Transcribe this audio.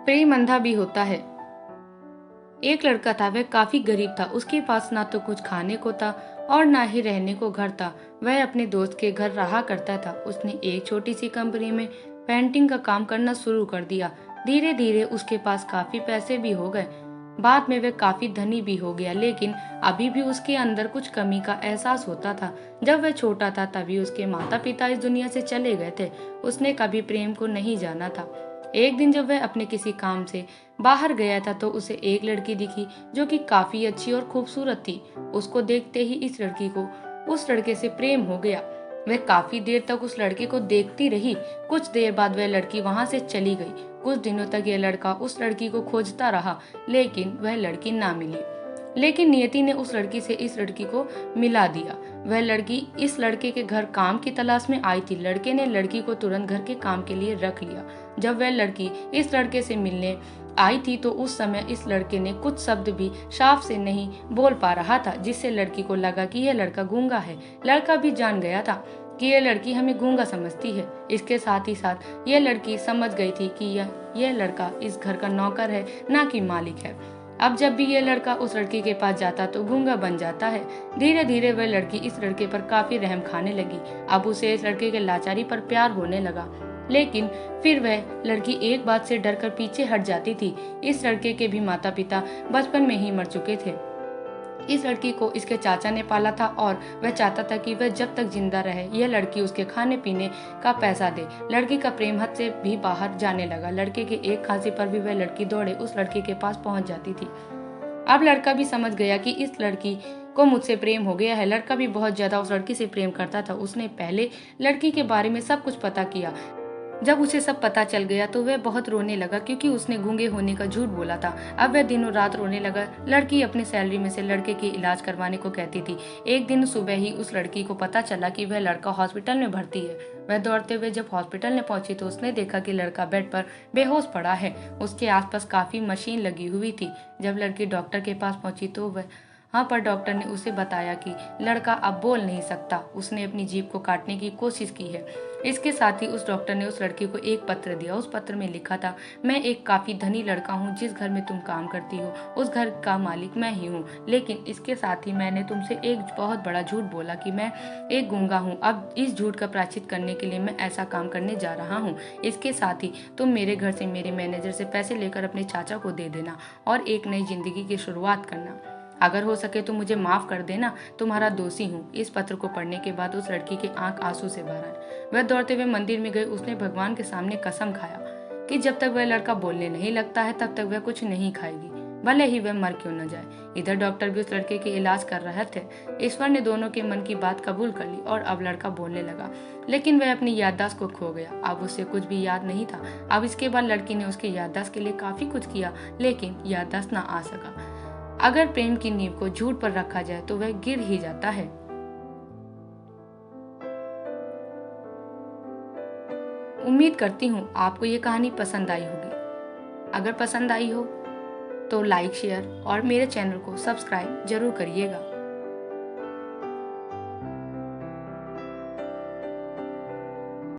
प्रेम अंधा भी होता है। एक लड़का था, वह काफी गरीब था। उसके पास ना तो कुछ खाने को था और ना ही रहने को घर था। वह अपने दोस्त के घर रहा करता था। उसने एक छोटी सी कंपनी में पेंटिंग का काम करना शुरू कर दिया। धीरे धीरे उसके पास काफी पैसे भी हो गए। बाद में वह काफी धनी भी हो गया, लेकिन अभी भी उसके अंदर कुछ कमी का एहसास होता था। जब वह छोटा था तभी उसके माता पिता इस दुनिया से चले गए थे। उसने कभी प्रेम को नहीं जाना था। एक दिन जब वह अपने किसी काम से बाहर गया था तो उसे एक लड़की दिखी जो कि काफी अच्छी और खूबसूरत थी। उसको देखते ही इस लड़की को उस लड़के से प्रेम हो गया। वह काफी देर तक उस लड़के को देखती रही। कुछ देर बाद वह लड़की वहां से चली गई। कुछ दिनों तक यह लड़का उस लड़की को खोजता रहा, लेकिन वह लड़की ना मिली। लेकिन नियति ने उस लड़की से इस लड़की को मिला दिया। वह लड़की इस लड़के के घर काम की तलाश में आई थी। लड़के ने लड़की को तुरंत घर के काम के लिए रख लिया। जब वह लड़की इस लड़के से मिलने आई थी तो उस समय इस लड़के ने कुछ शब्द भी साफ से नहीं बोल पा रहा था, जिससे लड़की को लगा कि यह लड़का गूंगा है। लड़का भी जान गया था कि यह लड़की हमें गूंगा समझती है। इसके साथ ही साथ यह लड़की समझ गई थी कि यह लड़का इस घर का नौकर है, ना कि मालिक है। अब जब भी यह लड़का उस लड़की के पास जाता तो गूंगा बन जाता है। धीरे धीरे वह लड़की इस लड़के पर काफी रहम खाने लगी। अब उसे इस लड़के के लाचारी पर प्यार होने लगा। लेकिन फिर वह लड़की एक बात से डरकर पीछे हट जाती थी। इस लड़के के भी माता पिता बचपन में ही मर चुके थे। इस लड़की को इसके चाचा ने पाला था और वह चाहता था कि वह जब तक जिंदा रहे यह लड़की उसके खाने पीने का पैसा दे। लड़की का प्रेम हद से भी बाहर जाने लगा। लड़के के एक खांसी पर भी वह लड़की दौड़े उस लड़के के पास पहुंच जाती थी। अब लड़का भी समझ गया कि इस लड़की को मुझसे प्रेम हो गया है। लड़का भी बहुत ज्यादा उस लड़की से प्रेम करता था। उसने पहले लड़की के बारे में सब कुछ पता किया। जब उसे सब पता चल गया तो वह बहुत रोने लगा, क्योंकि उसने गूंगे होने का झूठ बोला था। अब वह दिनों रात रोने लगा। लड़की अपनी सैलरी में से लड़के की इलाज करवाने को कहती थी। एक दिन सुबह ही उस लड़की को पता चला कि वह लड़का हॉस्पिटल में भर्ती है। वह दौड़ते हुए जब हॉस्पिटल में पहुंची तो उसने देखा कि लड़का बेड पर बेहोश पड़ा है। उसके आसपास काफी मशीन लगी हुई थी। जब लड़की डॉक्टर के पास पहुंची तो वहाँ पर डॉक्टर ने उसे बताया कि लड़का अब बोल नहीं सकता। उसने अपनी जीभ को काटने की कोशिश की है। इसके साथ ही उस डॉक्टर ने उस लड़की को एक पत्र दिया। उस पत्र में लिखा था, मैं एक काफी धनी लड़का हूँ। जिस घर में तुम काम करती हो उस घर का मालिक मैं ही हूँ। लेकिन इसके साथ ही मैंने तुमसे एक बहुत बड़ा झूठ बोला कि मैं एक गूंगा हूँ। अब इस झूठ का प्रायश्चित करने के लिए मैं ऐसा काम करने जा रहा हूँ। इसके साथ ही तुम मेरे घर से मेरे मैनेजर से पैसे लेकर अपने चाचा को दे देना और एक नई जिंदगी की शुरुआत करना। अगर हो सके तो मुझे माफ कर देना, तुम्हारा दोषी हूँ। इस पत्र को पढ़ने के बाद उस लड़की की आंख आंसू से भर आई। वह दौड़ते हुए मंदिर में गई। उसने भगवान के सामने कसम खाया कि जब तक वह लड़का बोलने नहीं लगता है तब तक वह कुछ नहीं खाएगी, भले ही वह मर क्यों न जाए। इधर डॉक्टर भी उस लड़के के इलाज कर रहे थे। ईश्वर ने दोनों के मन की बात कबूल कर ली और अब लड़का बोलने लगा, लेकिन वह अपनी याददाश्त को खो गया। अब उसे कुछ भी याद नहीं था। अब इसके बाद लड़की ने उसकी याददाश्त के लिए काफी कुछ किया, लेकिन याददाश्त न आ सका। अगर प्रेम की नींव को झूठ पर रखा जाए तो वह गिर ही जाता है। उम्मीद करती हूँ आपको ये कहानी पसंद आई होगी। अगर पसंद आई हो तो लाइक, शेयर और मेरे चैनल को सब्सक्राइब जरूर करिएगा।